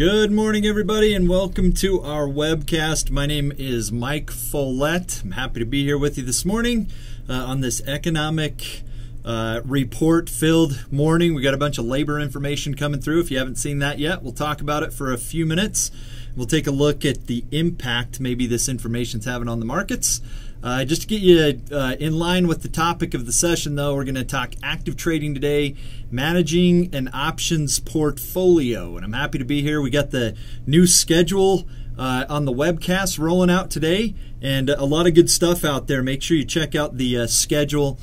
Good morning, everybody, and welcome to our webcast. My name is Mike Follett. I'm happy to be here with you this morning on this economic report-filled morning. We got a bunch of labor information coming through. If you haven't seen that yet, we'll talk about it for a few minutes. We'll take a look at the impact maybe this information's having on the markets. Just to get you in line with the topic of the session, though, we're going to talk active trading today, managing an options portfolio. And I'm happy to be here. We got the new schedule on the webcast rolling out today, and a lot of good stuff out there. Make sure you check out the schedule,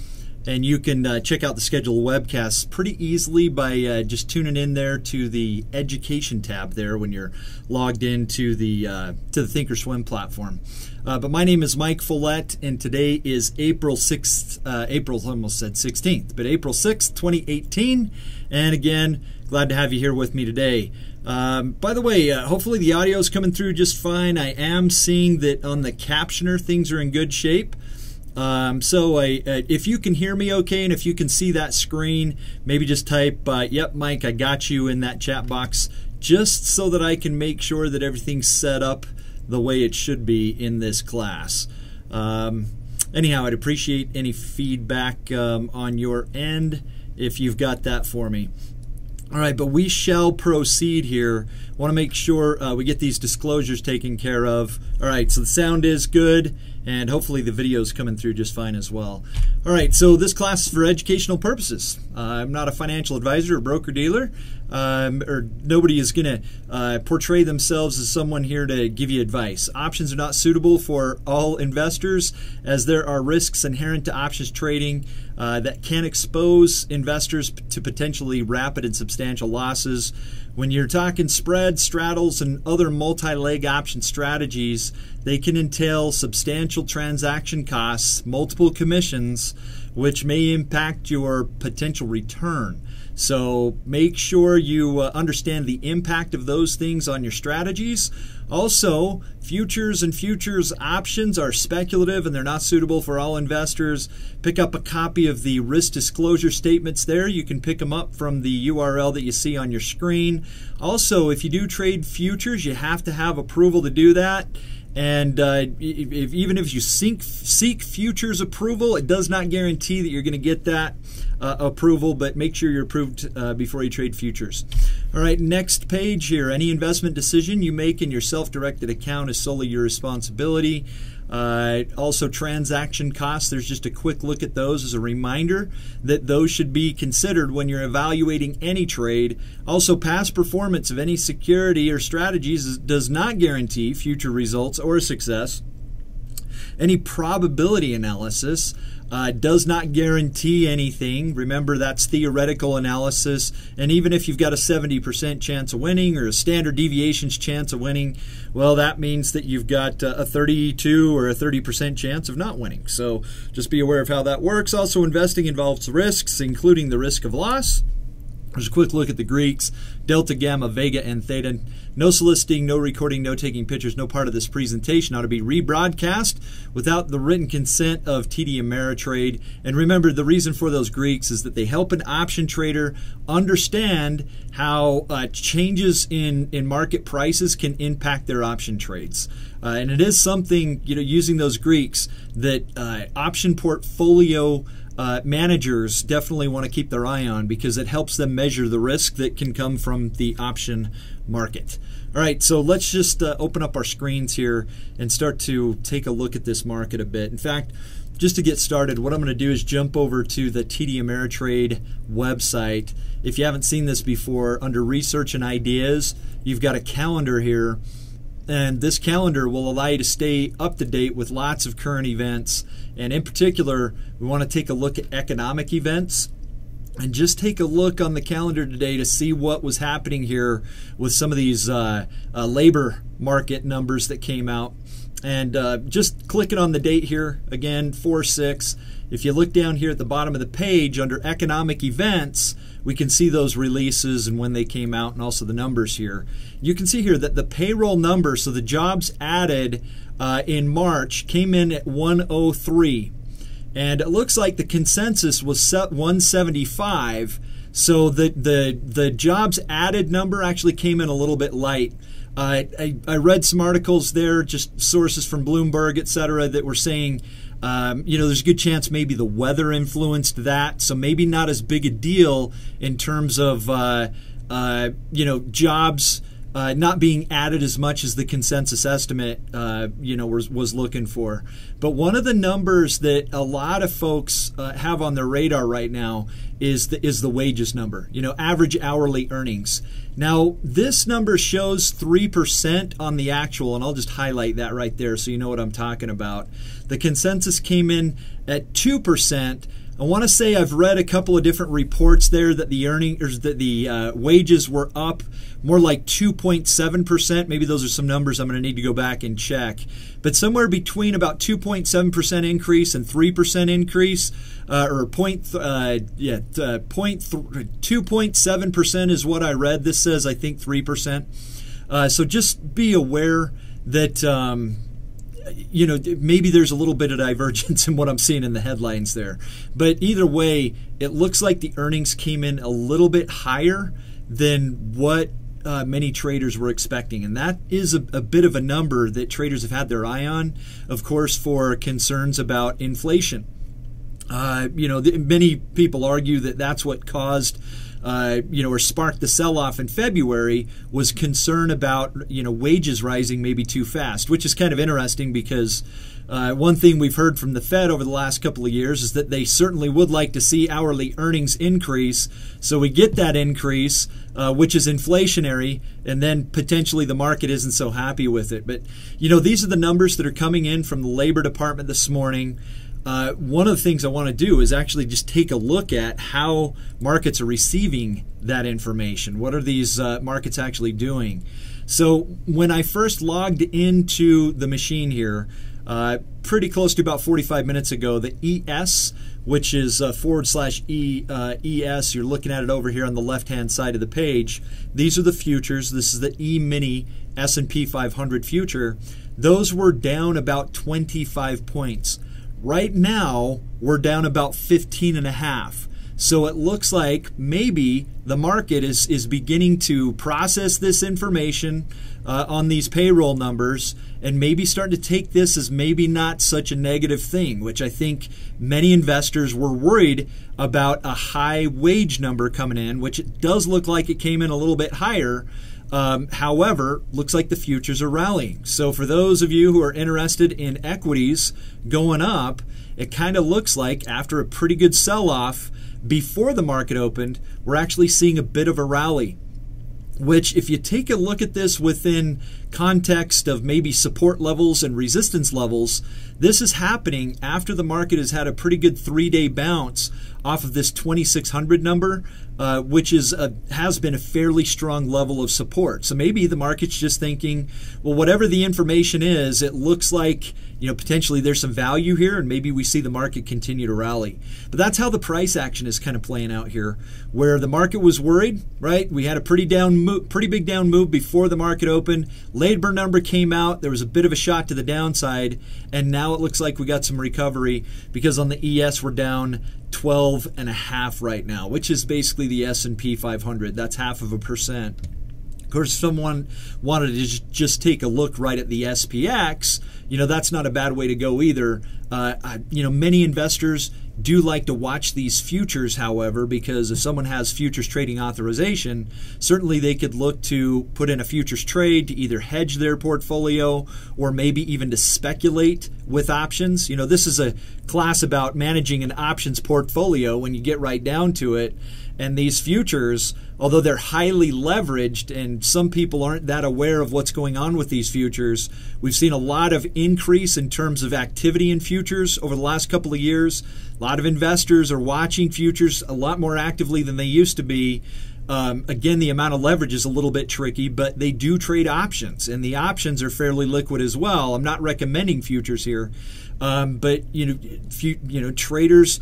and you can check out the schedule webcasts pretty easily by just tuning in there to the education tab there when you're logged into the Thinkorswim platform. But my name is Mike Follett, and today is April 6th, April almost said 16th, but April 6th, 2018. And again, glad to have you here with me today. By the way, hopefully the audio is coming through just fine. I am seeing that on the captioner things are in good shape. If you can hear me okay, and if you can see that screen, maybe just type, yep, Mike, I got you in that chat box, just so that I can make sure that everything's set up the way it should be in this class. Anyhow, I'd appreciate any feedback on your end if you've got that for me. All right, but we shall proceed here. I want to make sure we get these disclosures taken care of. All right, so the sound is good, and hopefully the video is coming through just fine as well. All right, so this class is for educational purposes. I'm not a financial advisor or broker-dealer, or nobody is going to portray themselves as someone here to give you advice. Options are not suitable for all investors, as there are risks inherent to options trading that can expose investors to potentially rapid and substantial losses. When you're talking spreads, straddles, and other multi-leg option strategies, they can entail substantial transaction costs, multiple commissions, which may impact your potential return. So make sure you understand the impact of those things on your strategies. Also, futures and futures options are speculative and they're not suitable for all investors. Pick up a copy of the risk disclosure statements there. You can pick them up from the URL that you see on your screen. Also, if you do trade futures, you have to have approval to do that. And even if you seek futures approval, it does not guarantee that you're going to get that approval, but make sure you're approved before you trade futures. All right, next page here. Any investment decision you make in your self-directed account is solely your responsibility. Also, transaction costs, there's just a quick look at those as a reminder that those should be considered when you're evaluating any trade. Also, past performance of any security or strategies does not guarantee future results or success. Any probability analysis does not guarantee anything. Remember, that's theoretical analysis, and even if you've got a 70% chance of winning or a standard deviations chance of winning, well, that means that you've got a 32 or a 30% chance of not winning. So just be aware of how that works. Also, investing involves risks, including the risk of loss. There's a quick look at the Greeks: delta, gamma, vega, and theta. No soliciting, no recording, no taking pictures. No part of this presentation ought to be rebroadcast without the written consent of TD Ameritrade. And remember, the reason for those Greeks is that they help an option trader understand how changes in market prices can impact their option trades. And it is something, using those Greeks, that option portfolio managers definitely want to keep their eye on, because it helps them measure the risk that can come from the option market. All right, so let's just open up our screens here and start to take a look at this market a bit. In fact, just to get started, what I'm going to do is jump over to the TD Ameritrade website. If you haven't seen this before, under Research and Ideas, you've got a calendar here. And this calendar will allow you to stay up to date with lots of current events. And in particular, we want to take a look at economic events. And just take a look on the calendar today to see what was happening here with some of these labor market numbers that came out. And just clicking on the date here, again, 4/6. If you look down here at the bottom of the page under economic events, we can see those releases and when they came out, and also the numbers here. You can see here that the payroll number, so the jobs added in March, came in at 103. And it looks like the consensus was set 175. So the jobs added number actually came in a little bit light. I read some articles there, just sources from Bloomberg, et cetera, that were saying, there's a good chance maybe the weather influenced that. So maybe not as big a deal in terms of, jobs not being added as much as the consensus estimate, was looking for. But one of the numbers that a lot of folks have on their radar right now is the wages number, average hourly earnings. Now, this number shows 3% on the actual, and I'll just highlight that right there so you know what I'm talking about. The consensus came in at 2%. I want to say I've read a couple of different reports there that the wages were up more like 2.7%. Maybe those are some numbers I'm going to need to go back and check. But somewhere between about 2.7% increase and 3% increase, 2.7% is what I read. This says, I think, 3%. So just be aware that maybe there's a little bit of divergence in what I'm seeing in the headlines there. But either way, it looks like the earnings came in a little bit higher than what many traders were expecting. And that is a bit of a number that traders have had their eye on, of course, for concerns about inflation. Many people argue that that's what caused or sparked the sell-off in February, was concern about, wages rising maybe too fast, which is kind of interesting because one thing we've heard from the Fed over the last couple of years is that they certainly would like to see hourly earnings increase. So we get that increase, which is inflationary, and then potentially the market isn't so happy with it. But, these are the numbers that are coming in from the Labor Department this morning. One of the things I want to do is actually just take a look at how markets are receiving that information. What are these markets actually doing? So when I first logged into the machine here, pretty close to about 45 minutes ago, the ES, which is /ES, you're looking at it over here on the left-hand side of the page. These are the futures. This is the E-mini S&P 500 future. Those were down about 25 points. Right now, we're down about 15.5. So it looks like maybe the market is beginning to process this information on these payroll numbers and maybe starting to take this as maybe not such a negative thing, which I think many investors were worried about a high wage number coming in, which it does look like it came in a little bit higher. However, looks like the futures are rallying. So for those of you who are interested in equities going up, it kind of looks like after a pretty good sell-off before the market opened, we're actually seeing a bit of a rally, which if you take a look at this within context of maybe support levels and resistance levels, this is happening after the market has had a pretty good 3-day bounce off of this 2,600 number, which has been a fairly strong level of support. So maybe the market's just thinking, well, whatever the information is, it looks like potentially there's some value here, and maybe we see the market continue to rally. But that's how the price action is kind of playing out here, where the market was worried, right? We had a pretty big down move before the market opened. Labor number came out. There was a bit of a shot to the downside, and now it looks like we got some recovery because on the ES we're down 12.5 right now, which is basically the S&P 500. That's 0.5%. Of course, if someone wanted to just take a look right at the SPX, that's not a bad way to go either. Many investors do like to watch these futures, however, because if someone has futures trading authorization, certainly they could look to put in a futures trade to either hedge their portfolio or maybe even to speculate with options. This is a class about managing an options portfolio when you get right down to it. And these futures, although they're highly leveraged and some people aren't that aware of what's going on with these futures, we've seen a lot of increase in terms of activity in futures over the last couple of years. A lot of investors are watching futures a lot more actively than they used to be. Again, the amount of leverage is a little bit tricky, but they do trade options, and the options are fairly liquid as well. I'm not recommending futures here. But traders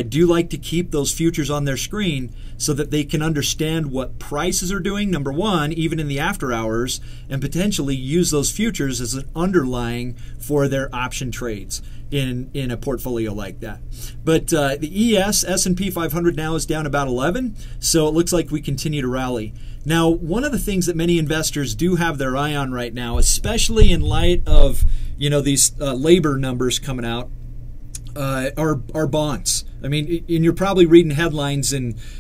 do like to keep those futures on their screen so that they can understand what prices are doing, number one, even in the after hours, and potentially use those futures as an underlying for their option trades in a portfolio like that. But the S&P 500 now is down about 11, so it looks like we continue to rally. Now, one of the things that many investors do have their eye on right now, especially in light of these labor numbers coming out, are bonds. I mean, and you're probably reading headlines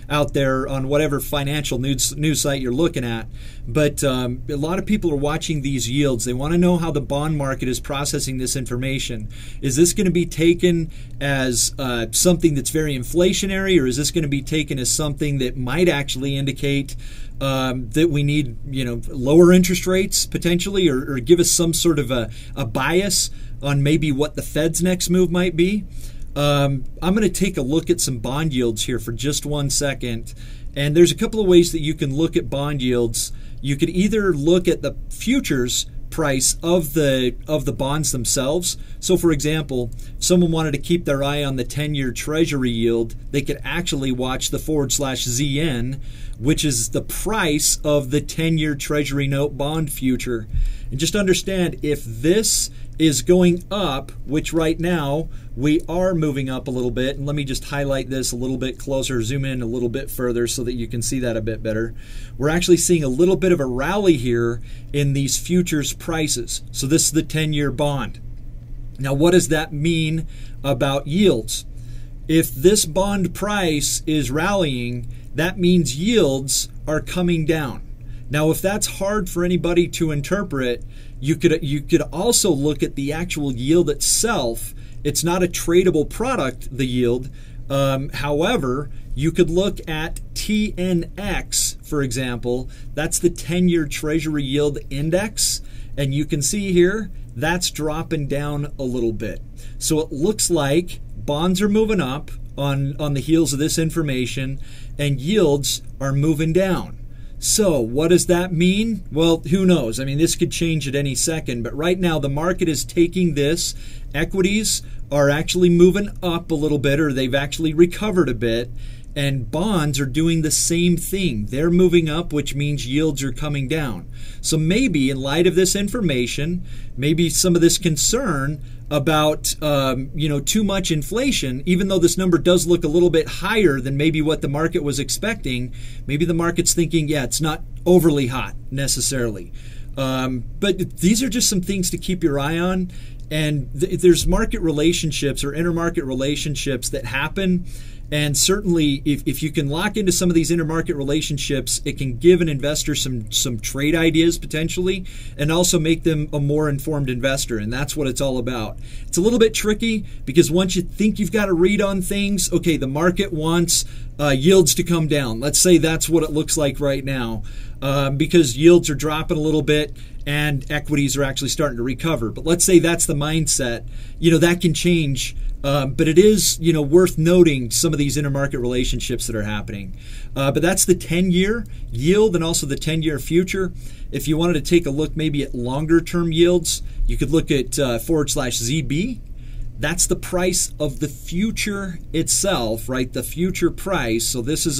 out there on whatever financial news site you're looking at, but a lot of people are watching these yields. They want to know how the bond market is processing this information. Is this going to be taken as something that's very inflationary, or is this going to be taken as something that might actually indicate that we need lower interest rates potentially, or give us some sort of a bias on maybe what the Fed's next move might be? I'm going to take a look at some bond yields here for just 1 second. And there's a couple of ways that you can look at bond yields. You could either look at the futures price of the bonds themselves. So for example, if someone wanted to keep their eye on the 10-year treasury yield, they could actually watch the /ZN, which is the price of the 10-year treasury note bond future. And just understand, if this is going up, which right now we are moving up a little bit, and let me just highlight this a little bit closer, zoom in a little bit further so that you can see that a bit better. We're actually seeing a little bit of a rally here in these futures prices. So this is the 10-year bond. Now, what does that mean about yields? If this bond price is rallying, that means yields are coming down. Now, if that's hard for anybody to interpret, you could also look at the actual yield itself. It's not a tradable product, the yield. However, you could look at TNX, for example. That's the 10-year Treasury Yield Index. And you can see here, that's dropping down a little bit. So it looks like bonds are moving up on the heels of this information, and yields are moving down. So what does that mean? Well, who knows? I mean, this could change at any second, but right now the market is taking this. Equities are actually moving up a little bit, or they've actually recovered a bit, and bonds are doing the same thing. They're moving up, which means yields are coming down. So maybe in light of this information, maybe some of this concern about too much inflation, even though this number does look a little bit higher than maybe what the market was expecting, maybe the market's thinking, yeah, it's not overly hot necessarily. But these are just some things to keep your eye on. And there's market relationships or intermarket relationships that happen. And certainly, if you can lock into some of these intermarket relationships, it can give an investor some trade ideas potentially, and also make them a more informed investor. And that's what it's all about. It's a little bit tricky because once you think you've got a read on things, okay, the market wants yields to come down. Let's say that's what it looks like right now, because yields are dropping a little bit and equities are actually starting to recover. But let's say that's the mindset. That can change. But it is, worth noting some of these intermarket relationships that are happening. But that's the 10-year yield and also the 10-year future. If you wanted to take a look maybe at longer-term yields, you could look at /ZB. That's the price of the future itself, right? The future price. So this is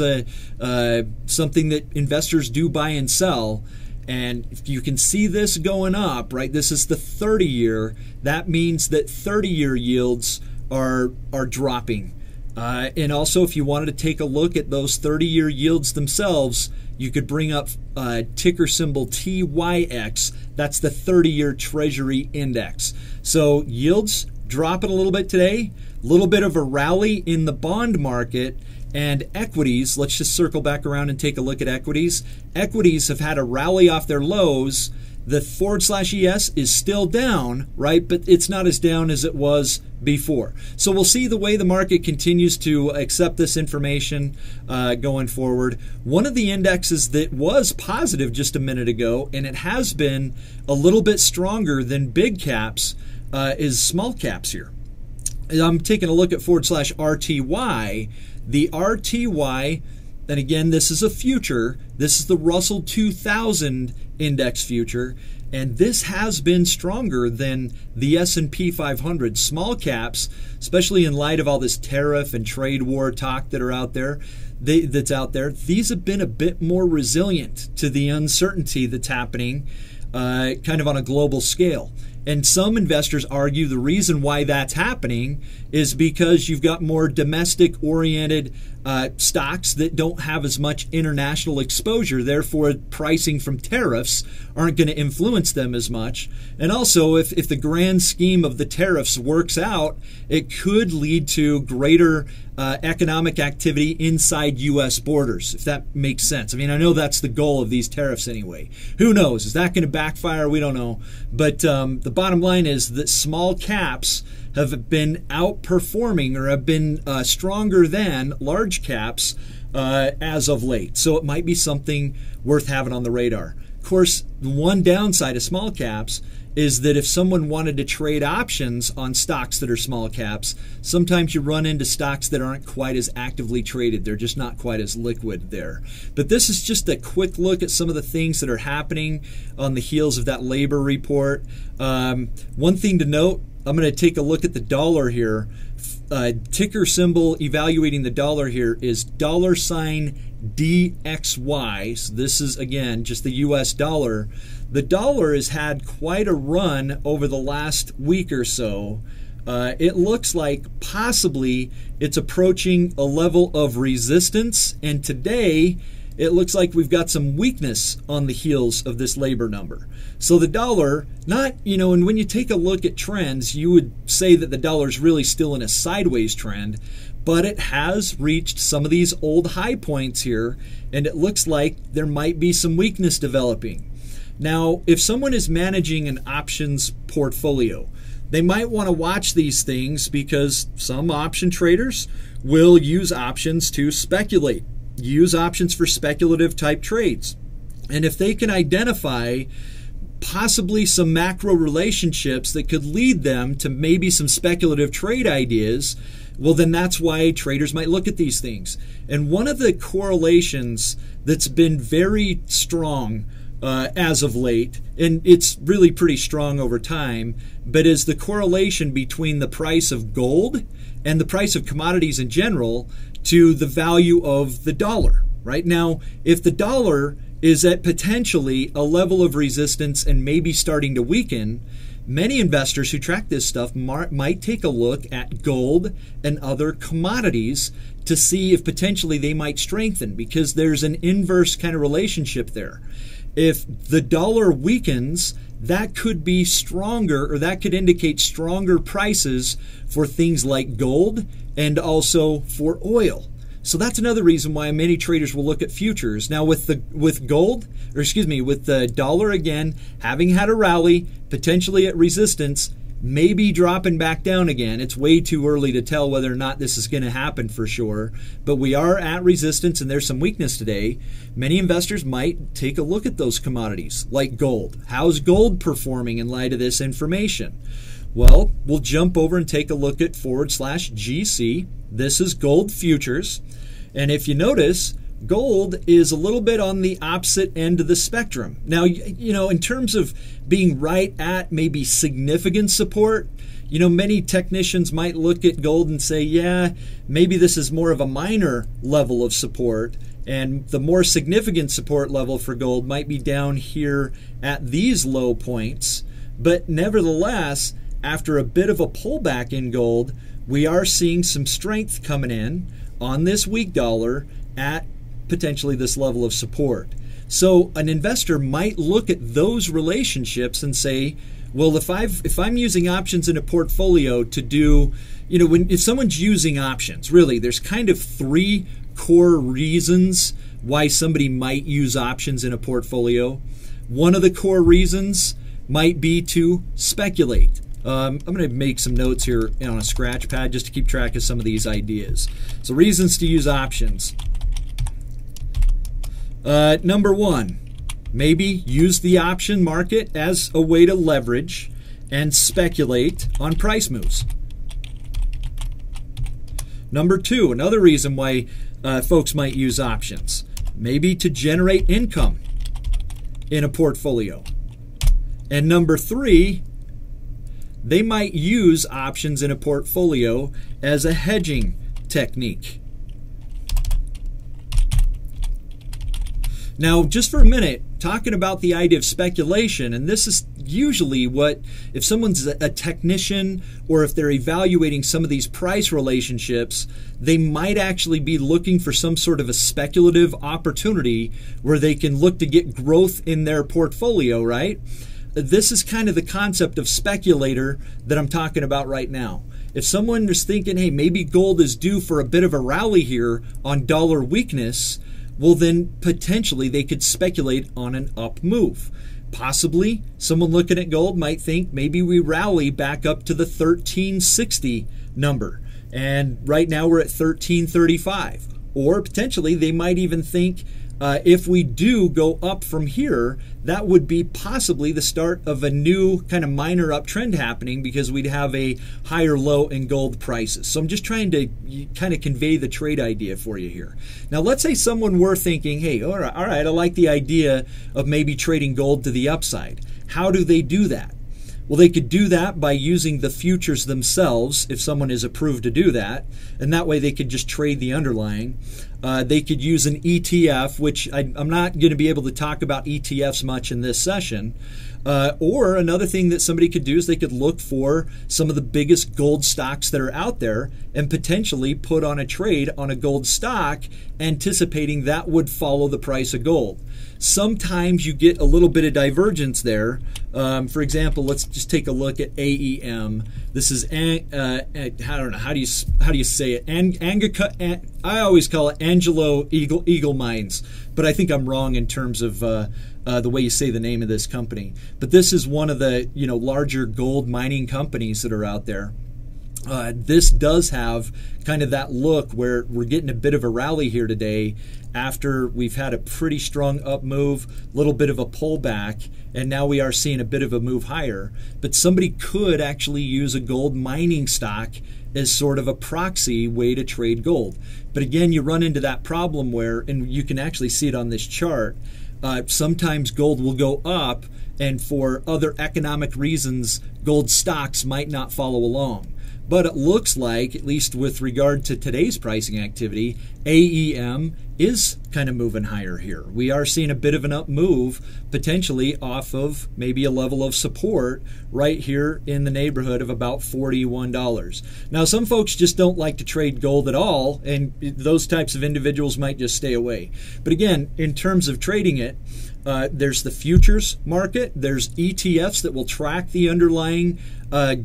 something that investors do buy and sell. And if you can see this going up, right? This is the 30-year. That means that 30-year yields are dropping. And also, if you wanted to take a look at those 30-year yields themselves, you could bring up ticker symbol TYX. That's the 30-year Treasury Index. So yields dropping a little bit today, a little bit of a rally in the bond market, and equities. Let's just circle back around and take a look at equities. Equities have had a rally off their lows. The /ES is still down, right? But it's not as down as it was before. So we'll see the way the market continues to accept this information going forward. One of the indexes that was positive just a minute ago, and it has been a little bit stronger than big caps, is small caps here. I'm taking a look at /RTY. The RTY, and again, this is a future. This is the Russell 2000 index future. And this has been stronger than the S&P 500. Small caps, especially in light of all this tariff and trade war talk that are out there, these have been a bit more resilient to the uncertainty that's happening kind of on a global scale. And some investors argue the reason why that's happening is because you've got more domestic-oriented stocks that don't have as much international exposure. Therefore, pricing from tariffs aren't going to influence them as much. And also, if the grand scheme of the tariffs works out, it could lead to greater economic activity inside U.S. borders, if that makes sense. I mean, I know that's the goal of these tariffs anyway. Who knows? Is that going to backfire? We don't know. But the bottom line is that small caps have been outperforming or have been stronger than large caps as of late. So it might be something worth having on the radar. Of course, the one downside of small caps is that if someone wanted to trade options on stocks that are small caps, sometimes you run into stocks that aren't quite as actively traded. They're just not quite as liquid there. But this is just a quick look at some of the things that are happening on the heels of that labor report. One thing to note, I'm going to take a look at the dollar here. Ticker symbol evaluating the dollar here is $DXY. So this is, again, just the US dollar. The dollar has had quite a run over the last week or so. It looks like possibly it's approaching a level of resistance, and today it looks like we've got some weakness on the heels of this labor number. So the dollar, and when you take a look at trends, you would say that the dollar is really still in a sideways trend, but it has reached some of these old high points here, and it looks like there might be some weakness developing. Now, if someone is managing an options portfolio, they might want to watch these things because some option traders will use options to speculate, use options for speculative type trades. And if they can identify possibly some macro relationships that could lead them to maybe some speculative trade ideas, well, then that's why traders might look at these things. And one of the correlations that's been very strong as of late, and it's really pretty strong over time, but is the correlation between the price of gold and the price of commodities in general to the value of the dollar. Right now, if the dollar is at potentially a level of resistance and maybe starting to weaken, many investors who track this stuff might take a look at gold and other commodities to see if potentially they might strengthen, because there's an inverse kind of relationship there. If the dollar weakens, that could be stronger, or that could indicate stronger prices for things like gold and also for oil. So that's another reason why many traders will look at futures. Now with the dollar again having had a rally, potentially at resistance, maybe dropping back down again. It's way too early to tell whether or not this is going to happen for sure, but we are at resistance and there's some weakness today. Many investors might take a look at those commodities like gold. How's gold performing in light of this information? Well, we'll jump over and take a look at /GC. This is gold futures. And if you notice, gold is a little bit on the opposite end of the spectrum. Now, in terms of being right at maybe significant support, many technicians might look at gold and say, yeah, maybe this is more of a minor level of support. And the more significant support level for gold might be down here at these low points. But nevertheless, after a bit of a pullback in gold, we are seeing some strength coming in on this weak dollar at potentially this level of support. So an investor might look at those relationships and say, well, if I'm using options in a portfolio to do, if someone's using options, really, there's kind of three core reasons why somebody might use options in a portfolio. One of the core reasons might be to speculate. I'm going to make some notes here on a scratch pad just to keep track of some of these ideas. So reasons to use options. Number one, maybe use the option market as a way to leverage and speculate on price moves. Number two, another reason why folks might use options, maybe to generate income in a portfolio. And number 3, they might use options in a portfolio as a hedging technique. Now, just for a minute, talking about the idea of speculation, and this is usually what, if someone's a technician or if they're evaluating some of these price relationships, they might actually be looking for some sort of a speculative opportunity where they can look to get growth in their portfolio, right? This is kind of the concept of speculator that I'm talking about right now. If someone is thinking, hey, maybe gold is due for a bit of a rally here on dollar weakness, well, then potentially they could speculate on an up move. Possibly someone looking at gold might think maybe we rally back up to the 1360 number. And right now we're at 1335. Or potentially they might even think if we do go up from here, that would be possibly the start of a new kind of minor uptrend happening because we'd have a higher low in gold prices. So I'm just trying to kind of convey the trade idea for you here. Now, let's say someone were thinking, hey, all right, I like the idea of maybe trading gold to the upside. How do they do that? Well, they could do that by using the futures themselves if someone is approved to do that, and that way they could just trade the underlying. They could use an ETF, which I'm not going to be able to talk about ETFs much in this session. Or another thing that somebody could do is they could look for some of the biggest gold stocks that are out there and potentially put on a trade on a gold stock, anticipating that would follow the price of gold. Sometimes you get a little bit of divergence there. For example, let's just take a look at AEM. This is I don't know how do you say it. I always call it Angelo Eagle Mines, but I think I'm wrong in terms of the way you say the name of this company. But this is one of the larger gold mining companies that are out there. This does have kind of that look where we're getting a bit of a rally here today after we've had a pretty strong up move, a little bit of a pullback, and now we are seeing a bit of a move higher. But somebody could actually use a gold mining stock as sort of a proxy way to trade gold. But again, you run into that problem where, and you can actually see it on this chart, sometimes gold will go up, and for other economic reasons, gold stocks might not follow along. But it looks like, at least with regard to today's pricing activity, AEM is kind of moving higher here. We are seeing a bit of an up move, potentially off of maybe a level of support right here in the neighborhood of about $41. Now, some folks just don't like to trade gold at all, and those types of individuals might just stay away. But again, in terms of trading it, there's the futures market, there's ETFs that will track the underlying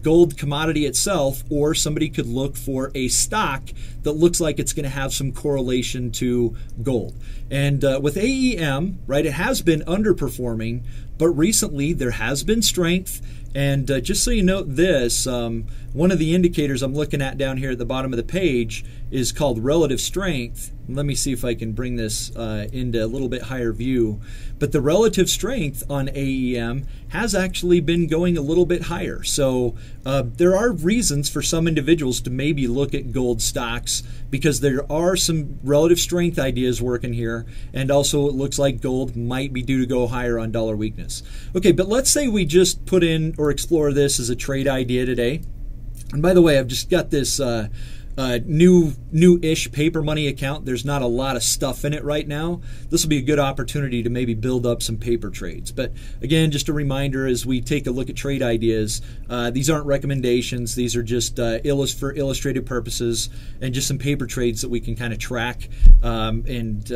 gold commodity itself, or somebody could look for a stock that looks like it's going to have some correlation to gold. And with AEM, right, it has been underperforming, but recently there has been strength. And just so you note this, one of the indicators I'm looking at down here at the bottom of the page is called relative strength. Let me see if I can bring this into a little bit higher view. But the relative strength on AEM has actually been going a little bit higher. So there are reasons for some individuals to maybe look at gold stocks because there are some relative strength ideas working here. And also it looks like gold might be due to go higher on dollar weakness. Okay, but let's say we just put in or explore this as a trade idea today. And by the way, I've just got this new-ish paper money account. There's not a lot of stuff in it right now. This will be a good opportunity to maybe build up some paper trades. But again, just a reminder as we take a look at trade ideas, these aren't recommendations. These are just for illustrative purposes and just some paper trades that we can kind of track and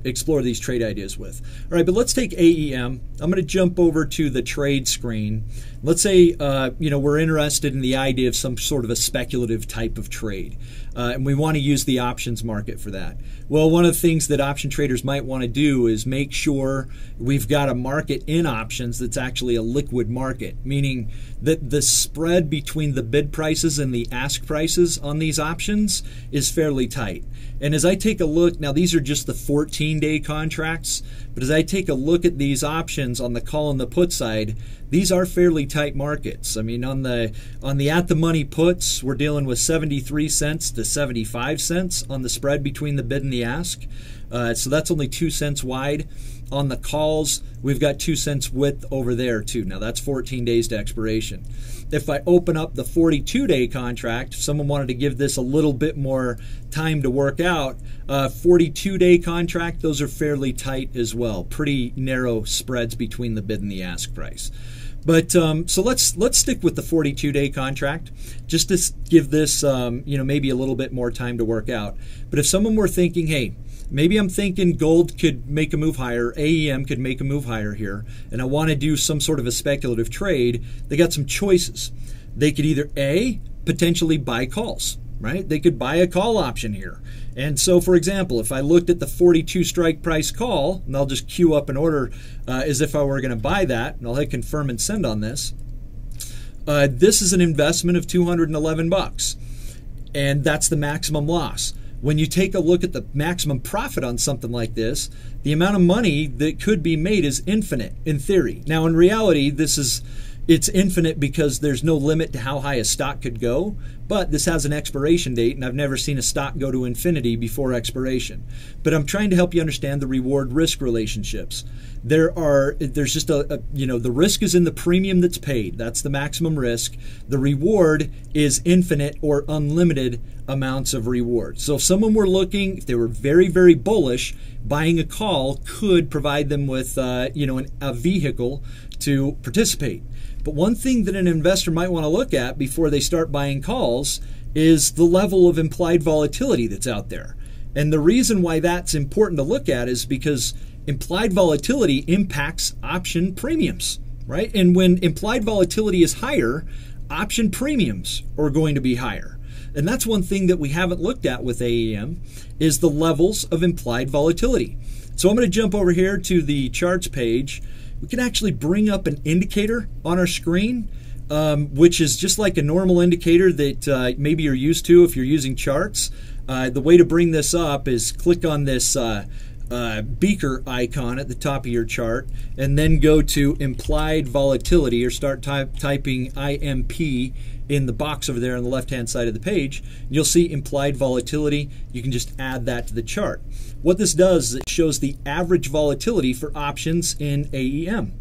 explore these trade ideas with. All right, but let's take AEM. I'm going to jump over to the trade screen. Let's say we're interested in the idea of some sort of a speculative type of trade, and we want to use the options market for that. Well, one of the things that option traders might want to do is make sure we've got a market in options that's actually a liquid market, meaning that the spread between the bid prices and the ask prices on these options is fairly tight. And as I take a look, now these are just the 14-day contracts, but as I take a look at these options on the call and the put side, these are fairly tight markets. I mean, on the at the money puts, we're dealing with 73 cents to 75 cents on the spread between the bid and the ask. So that's only 2 cents wide. On the calls, we've got 2 cents width over there too. Now that's 14 days to expiration. If I open up the 42-day contract, if someone wanted to give this a little bit more time to work out, 42-day contract, those are fairly tight as well. Pretty narrow spreads between the bid and the ask price. But so let's stick with the 42-day contract just to give this maybe a little bit more time to work out. But if someone were thinking, hey, maybe I'm thinking gold could make a move higher, AEM could make a move higher here, and I want to do some sort of a speculative trade, they got some choices. They could either A, potentially buy calls, right? They could buy a call option here. And so, for example, if I looked at the 42 strike price call, and I'll just queue up an order as if I were going to buy that, and I'll hit confirm and send on this. This is an investment of 211 bucks, and that's the maximum loss. When you take a look at the maximum profit on something like this, the amount of money that could be made is infinite in theory. Now, in reality, it's infinite because there's no limit to how high a stock could go, but this has an expiration date, and I've never seen a stock go to infinity before expiration. But I'm trying to help you understand the reward-risk relationships. There's just the risk is in the premium that's paid. That's the maximum risk. The reward is infinite or unlimited amounts of reward. So if someone were looking, if they were very, very bullish, buying a call could provide them with a vehicle to participate. But one thing that an investor might want to look at before they start buying calls is the level of implied volatility that's out there. And the reason why that's important to look at is because implied volatility impacts option premiums, right? And when implied volatility is higher, option premiums are going to be higher. And that's one thing that we haven't looked at with AEM is the levels of implied volatility. So I'm going to jump over here to the charts page. We can actually bring up an indicator on our screen, which is just like a normal indicator that maybe you're used to if you're using charts. The way to bring this up is click on this beaker icon at the top of your chart and then go to implied volatility or start typing IMP in the box over there on the left-hand side of the page. You'll see implied volatility. You can just add that to the chart. What this does is it shows the average volatility for options in AEM.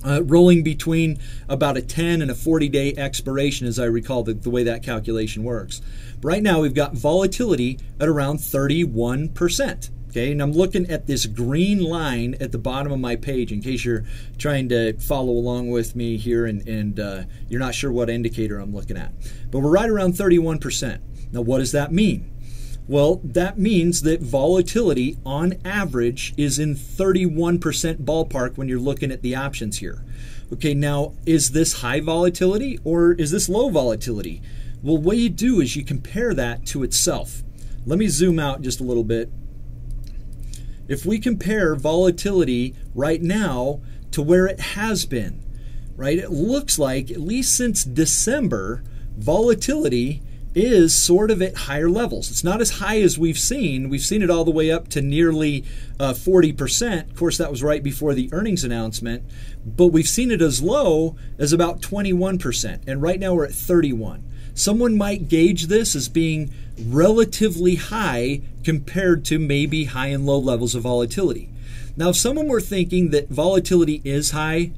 Rolling between about a 10 and a 40-day expiration, as I recall the way that calculation works. Right now we've got volatility at around 31%. Okay, and I'm looking at this green line at the bottom of my page in case you're trying to follow along with me here and you're not sure what indicator I'm looking at. But we're right around 31%. Now what does that mean? Well, that means that volatility on average is in 31% ballpark when you're looking at the options here. Okay, now is this high volatility or is this low volatility? Well, what you do is you compare that to itself. Let me zoom out just a little bit. If we compare volatility right now to where it has been, right, it looks like, at least since December, volatility is sort of at higher levels. It's not as high as we've seen. We've seen it all the way up to nearly 40%. Of course, that was right before the earnings announcement. But we've seen it as low as about 21%. And right now we're at 31%. Someone might gauge this as being relatively high compared to maybe high and low levels of volatility. Now, if someone were thinking that volatility is high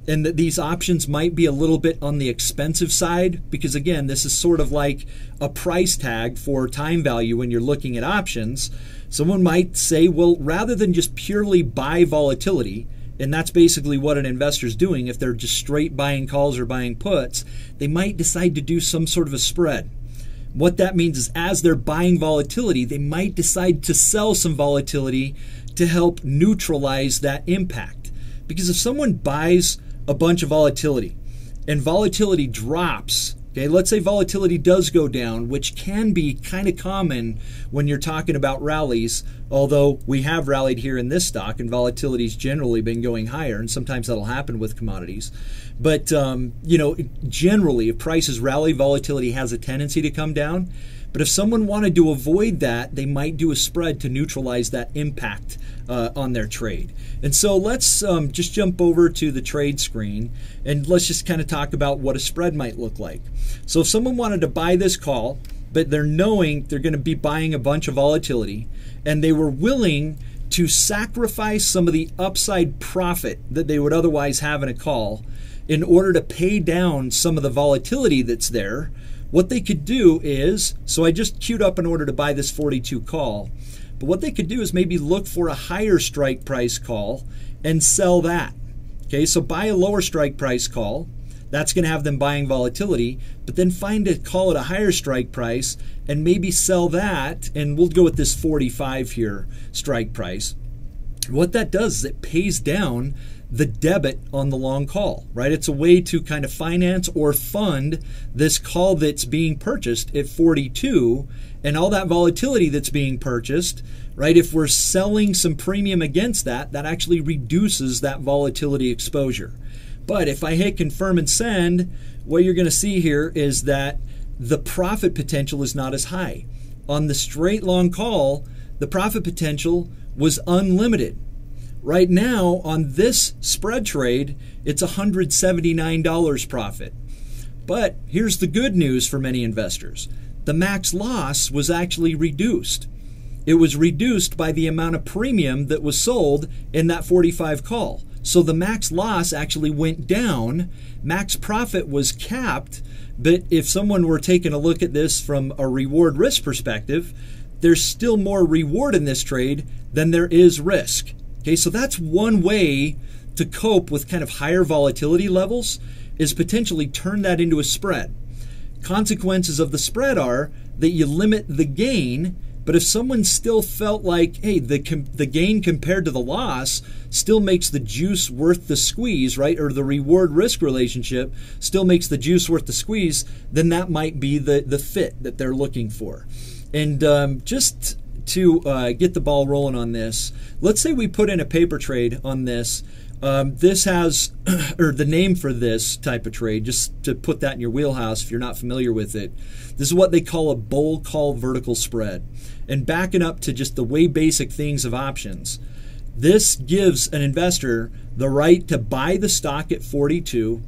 and that these options might be a little bit on the expensive side, because again, this is sort of like a price tag for time value when you're looking at options, someone might say, well, rather than just purely buy volatility, and that's basically what an investor's doing, if they're just straight buying calls or buying puts, they might decide to do some sort of a spread. What that means is as they're buying volatility, they might decide to sell some volatility to help neutralize that impact. Because if someone buys a bunch of volatility and volatility drops, okay, let's say volatility does go down, which can be kind of common when you're talking about rallies, although we have rallied here in this stock and volatility's generally been going higher, and sometimes that'll happen with commodities. But, generally, if prices rally, volatility has a tendency to come down. But if someone wanted to avoid that, they might do a spread to neutralize that impact on their trade. And so let's just jump over to the trade screen and let's just kind of talk about what a spread might look like. So if someone wanted to buy this call, but they're knowing they're going to be buying a bunch of volatility, and they were willing to sacrifice some of the upside profit that they would otherwise have in a call in order to pay down some of the volatility that's there, what they could do is, so I just queued up an order to buy this 42 call, but what they could do is maybe look for a higher strike price call and sell that. Okay, so buy a lower strike price call. That's going to have them buying volatility, but then find a call at a higher strike price and maybe sell that, and we'll go with this 45 here strike price. What that does is it pays down the debit on the long call, right? It's a way to kind of finance or fund this call that's being purchased at 42 and all that volatility that's being purchased, right? If we're selling some premium against that, that actually reduces that volatility exposure. But if I hit confirm and send, what you're going to see here is that the profit potential is not as high. On the straight long call, the profit potential was unlimited. Right now, on this spread trade, it's $179 profit. But here's the good news for many investors. The max loss was actually reduced. It was reduced by the amount of premium that was sold in that 45 call. So the max loss actually went down. Max profit was capped. But if someone were taking a look at this from a reward risk perspective, there's still more reward in this trade than there is risk. Okay, so that's one way to cope with kind of higher volatility levels, is potentially turn that into a spread. Consequences of the spread are that you limit the gain, but if someone still felt like, hey, the gain compared to the loss still makes the juice worth the squeeze, right? Or the reward risk relationship still makes the juice worth the squeeze, then that might be the fit that they're looking for. And just to get the ball rolling on this, let's say we put in a paper trade on this. This has, or the name for this type of trade, just to put that in your wheelhouse if you're not familiar with it, this is what they call a bull call vertical spread. And backing up to just the way basic things of options, this gives an investor the right to buy the stock at 42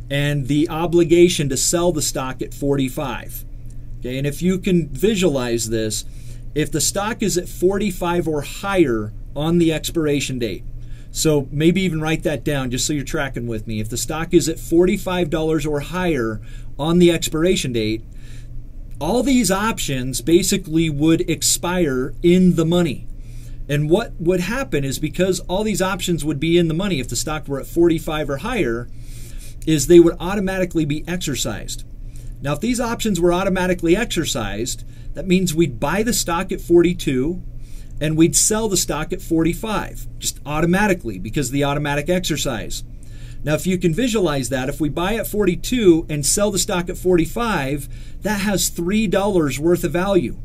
and the obligation to sell the stock at 45. Okay, and if you can visualize this, if the stock is at 45 or higher on the expiration date, so maybe even write that down just so you're tracking with me. If the stock is at $45 or higher on the expiration date, all these options basically would expire in the money. And what would happen is, because all these options would be in the money if the stock were at 45 or higher, is they would automatically be exercised. Now, if these options were automatically exercised, that means we'd buy the stock at 42 and we'd sell the stock at 45, just automatically, because of the automatic exercise. Now, if you can visualize that, if we buy at 42 and sell the stock at 45, that has $3 worth of value,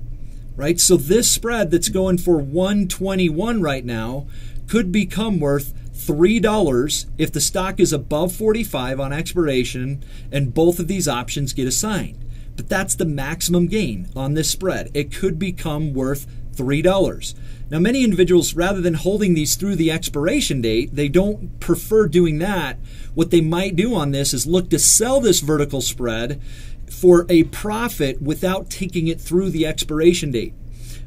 right? So this spread that's going for 121 right now could become worth $3 if the stock is above 45 on expiration and both of these options get assigned. But that's the maximum gain on this spread. It could become worth $3. Now, many individuals, rather than holding these through the expiration date, they don't prefer doing that. What they might do on this is look to sell this vertical spread for a profit without taking it through the expiration date.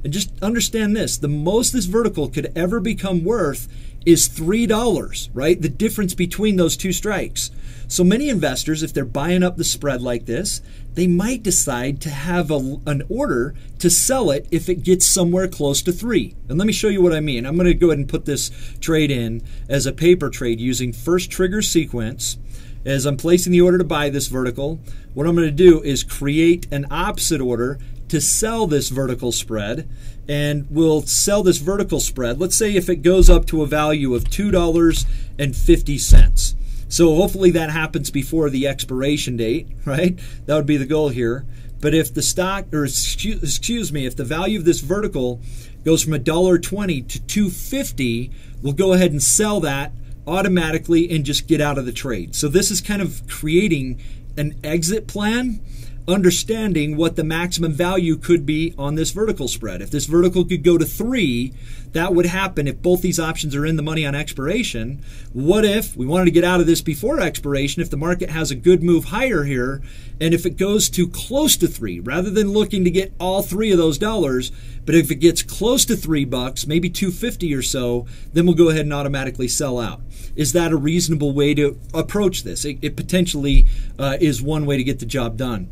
And just understand this, the most this vertical could ever become worth is $3, right? The difference between those two strikes. So many investors, if they're buying up the spread like this, they might decide to have an order to sell it if it gets somewhere close to 3. And let me show you what I mean. I'm going to go ahead and put this trade in as a paper trade using first trigger sequence. As I'm placing the order to buy this vertical, what I'm going to do is create an opposite order to sell this vertical spread, and we'll sell this vertical spread. Let's say if it goes up to a value of $2.50. So hopefully that happens before the expiration date, right? That would be the goal here. But if the stock, or excuse me, if the value of this vertical goes from $1.20 to $2.50, we'll go ahead and sell that automatically and just get out of the trade. So this is kind of creating an exit plan understanding what the maximum value could be on this vertical spread. If this vertical could go to 3, that would happen if both these options are in the money on expiration. What if we wanted to get out of this before expiration, if the market has a good move higher here, and if it goes to close to 3, rather than looking to get all 3 of those dollars, but if it gets close to $3, maybe $2.50 or so, then we'll go ahead and automatically sell out. Is that a reasonable way to approach this? It potentially is one way to get the job done.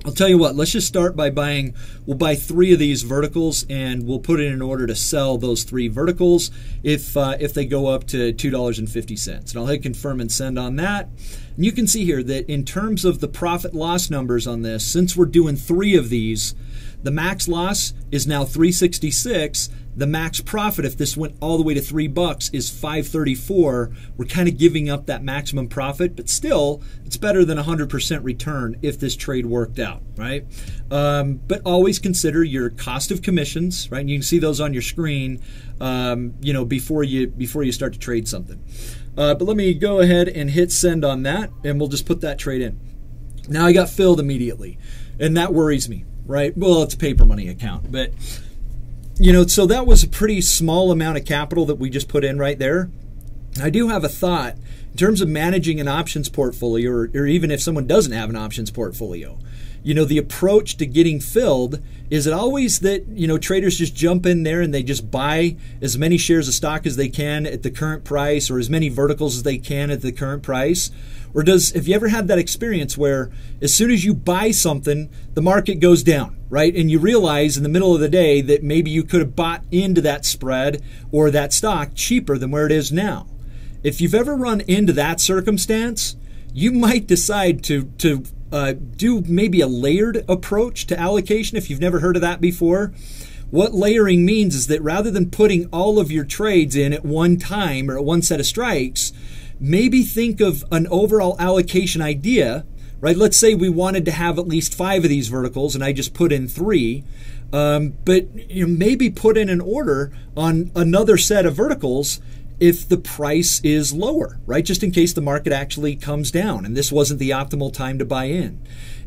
I'll tell you what, let's just start by we'll buy 3 of these verticals, and we'll put it in order to sell those 3 verticals if they go up to $2.50. And I'll hit confirm and send on that. And you can see here that in terms of the profit loss numbers on this, since we're doing 3 of these, the max loss is now $3.66. The max profit, if this went all the way to $3, is $5.34. We're kind of giving up that maximum profit, but still, it's better than 100% return if this trade worked out, right? But always consider your cost of commissions, right? And you can see those on your screen, before you start to trade something. But let me go ahead and hit send on that, and we'll just put that trade in. Now I got filled immediately, and that worries me, right? Well, it's a paper money account, but so that was a pretty small amount of capital that we just put in right there. I do have a thought in terms of managing an options portfolio, or even if someone doesn't have an options portfolio. The approach to getting filled, is it always that, traders just jump in there and they just buy as many shares of stock as they can at the current price, or as many verticals as they can at the current price? Or have you ever had that experience where as soon as you buy something, the market goes down, right? And you realize in the middle of the day that maybe you could have bought into that spread or that stock cheaper than where it is now. If you've ever run into that circumstance, you might decide to do maybe a layered approach to allocation if you've never heard of that before. What layering means is that rather than putting all of your trades in at one time or at one set of strikes, maybe think of an overall allocation idea, right? Let's say we wanted to have at least 5 of these verticals and I just put in 3. But maybe put in an order on another set of verticals if the price is lower, right? Just in case the market actually comes down and this wasn't the optimal time to buy in.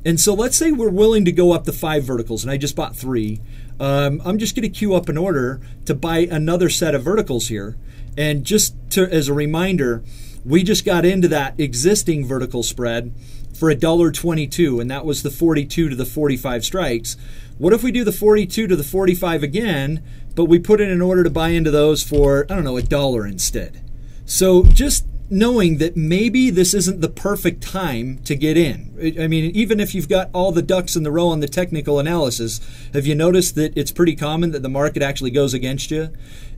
And so let's say we're willing to go up to 5 verticals and I just bought 3. I'm just going to queue up an order to buy another set of verticals here. And just as a reminder, we just got into that existing vertical spread for $1.22, and that was the 42 to the 45 strikes. What if we do the 42 to the 45 again, but we put in an order to buy into those for, $1 instead? So just knowing that maybe this isn't the perfect time to get in. I mean, even if you've got all the ducks in the row on the technical analysis, have you noticed that it's pretty common that the market actually goes against you?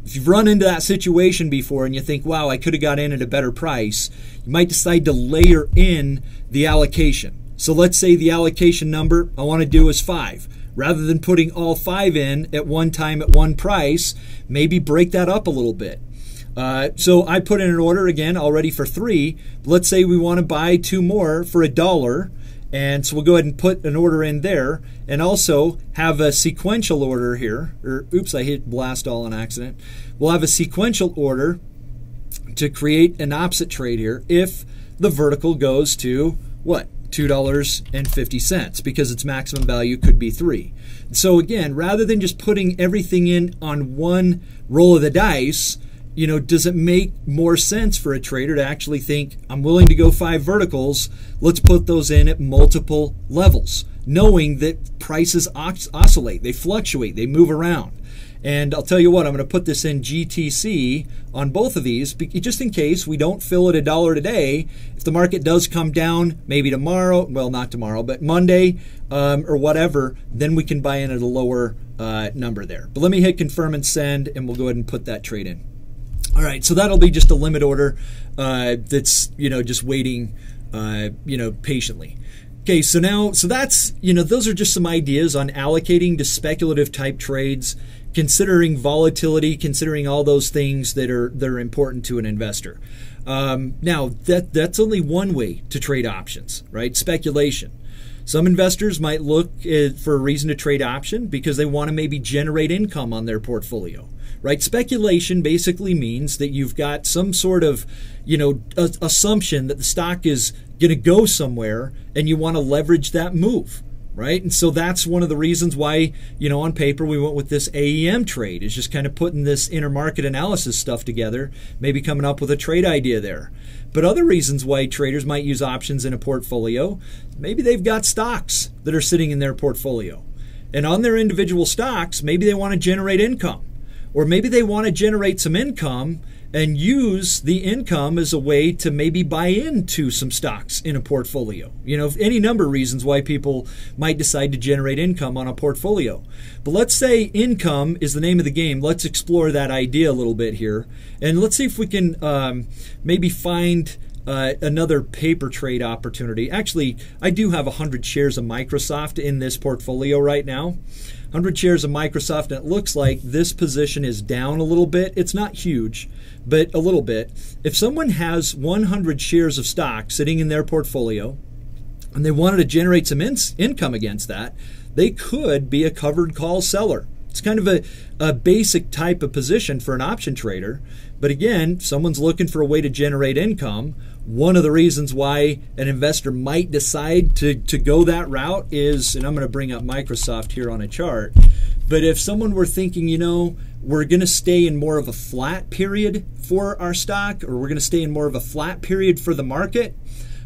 If you've run into that situation before and you think, wow, I could have got in at a better price, you might decide to layer in the allocation. So let's say the allocation number I want to do is 5. Rather than putting all 5 in at one time at one price, maybe break that up a little bit. So I put in an order again already for 3. Let's say we want to buy 2 more for $1. And so we'll go ahead and put an order in there, and also have a sequential order here. Oops, I hit blast all on accident. We'll have a sequential order to create an opposite trade here if the vertical goes to what? $2.50, because its maximum value could be 3. So again, rather than just putting everything in on one roll of the dice, does it make more sense for a trader to actually think, I'm willing to go 5 verticals, let's put those in at multiple levels, knowing that prices oscillate, they fluctuate, they move around. And I'll tell you what, I'm going to put this in GTC on both of these, just in case we don't fill it $1 today. If the market does come down, maybe tomorrow, well, not tomorrow, but Monday or whatever, then we can buy in at a lower number there. But let me hit confirm and send, and we'll go ahead and put that trade in. All right, so that'll be just a limit order that's, just waiting, patiently. Okay, so that's, those are just some ideas on allocating to speculative type trades, considering volatility, considering all those things that are important to an investor. Now, that's only one way to trade options, right? Speculation. Some investors might look for a reason to trade option because they want to maybe generate income on their portfolio. Right? Speculation basically means that you've got some sort of, assumption that the stock is going to go somewhere and you want to leverage that move. right? And so that's one of the reasons why, on paper we went with this AEM trade, is just kind of putting this intermarket analysis stuff together, maybe coming up with a trade idea there. But other reasons why traders might use options in a portfolio, maybe they've got stocks that are sitting in their portfolio. And on their individual stocks, maybe they want to generate income. Or maybe they want to generate some income and use the income as a way to maybe buy into some stocks in a portfolio. Any number of reasons why people might decide to generate income on a portfolio. But let's say income is the name of the game. Let's explore that idea a little bit here. And let's see if we can maybe find another paper trade opportunity. Actually, I do have 100 shares of Microsoft in this portfolio right now. 100 shares of Microsoft, and it looks like this position is down a little bit. It's not huge, but a little bit. If someone has 100 shares of stock sitting in their portfolio and they wanted to generate some income against that, they could be a covered call seller. It's kind of a basic type of position for an option trader. But again, if someone's looking for a way to generate income, one of the reasons why an investor might decide to go that route is, and I'm going to bring up Microsoft here on a chart, but if someone were thinking, we're going to stay in more of a flat period for our stock, or we're going to stay in more of a flat period for the market,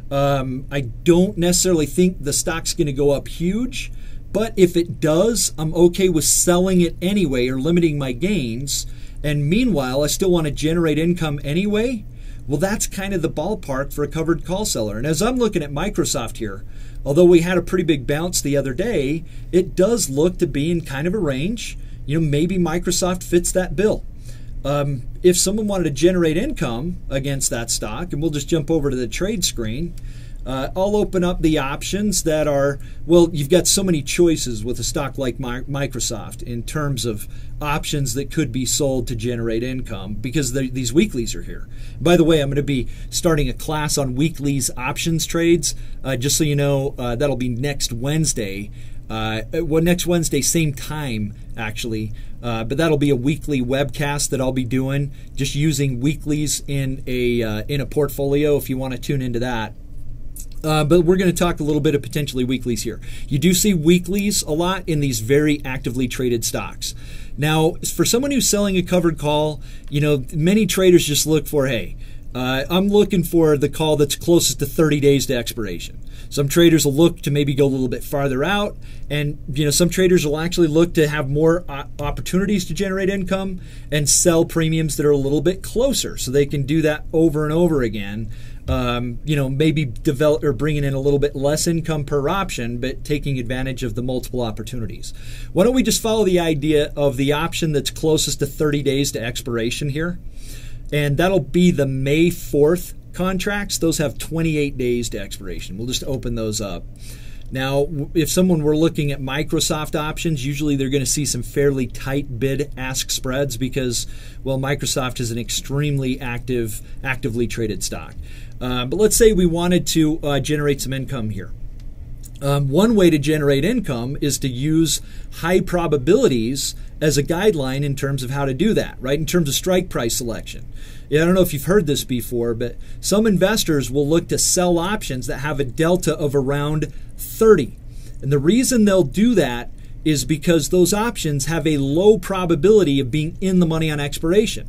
I don't necessarily think the stock's going to go up huge. But if it does, I'm okay with selling it anyway or limiting my gains. And meanwhile, I still want to generate income anyway. Well, that's kind of the ballpark for a covered call seller. And as I'm looking at Microsoft here, although we had a pretty big bounce the other day, it does look to be in kind of a range. Maybe Microsoft fits that bill. If someone wanted to generate income against that stock, and we'll just jump over to the trade screen, I'll open up the options that are, well, you've got so many choices with a stock like Microsoft in terms of options that could be sold to generate income because these weeklies are here. By the way, I'm going to be starting a class on weeklies options trades, just so you know, that'll be next Wednesday. Next Wednesday, same time, actually. But that'll be a weekly webcast that I'll be doing, just using weeklies in a portfolio if you want to tune into that. But we're going to talk a little bit of potentially weeklies here. You do see weeklies a lot in these very actively traded stocks. Now, for someone who's selling a covered call, many traders just look for, hey, I'm looking for the call that's closest to 30 days to expiration. Some traders will look to maybe go a little bit farther out, and some traders will actually look to have more opportunities to generate income and sell premiums that are a little bit closer, so they can do that over and over again. Maybe develop or bringing in a little bit less income per option, but taking advantage of the multiple opportunities. Why don't we just follow the idea of the option that's closest to 30 days to expiration here? And that'll be the May 4th contracts. Those have 28 days to expiration. We'll just open those up. Now, if someone were looking at Microsoft options, usually they're going to see some fairly tight bid-ask spreads because, well, Microsoft is an extremely actively traded stock. But let's say we wanted to generate some income here. One way to generate income is to use high probabilities as a guideline in terms of how to do that, right? In terms of strike price selection. Yeah, I don't know if you've heard this before, but some investors will look to sell options that have a delta of around 30. And the reason they'll do that is because those options have a low probability of being in the money on expiration.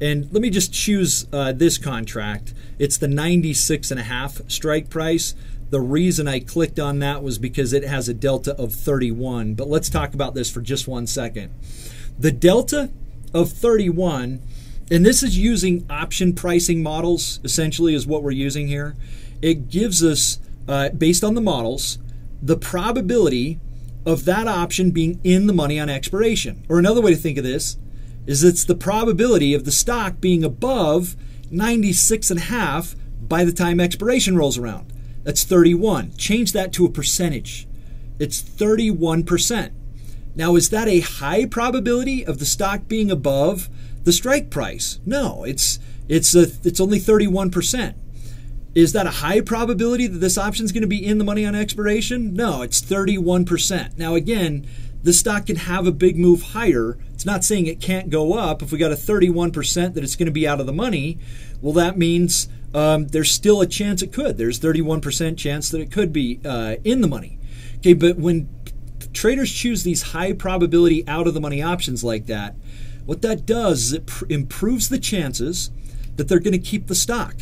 And let me just choose this contract. It's the 96.5 strike price. The reason I clicked on that was because it has a delta of 31. But let's talk about this for just 1 second. The delta of 31, and this is using option pricing models, essentially is what we're using here. It gives us, based on the models, the probability of that option being in the money on expiration. Or another way to think of this is it's the probability of the stock being above 96.5 by the time expiration rolls around. That's 31. Change that to a percentage. It's 31%. Now, is that a high probability of the stock being above the strike price? No, it's only 31%. Is that a high probability that this option is going to be in the money on expiration? No, it's 31%. Now, again, the stock can have a big move higher. It's not saying it can't go up. If we got a 31% that it's going to be out of the money, well, that means there's still a chance it could. There's 31% chance that it could be in the money. Okay, but when traders choose these high probability out of the money options like that, what that does is it improves the chances that they're going to keep the stock,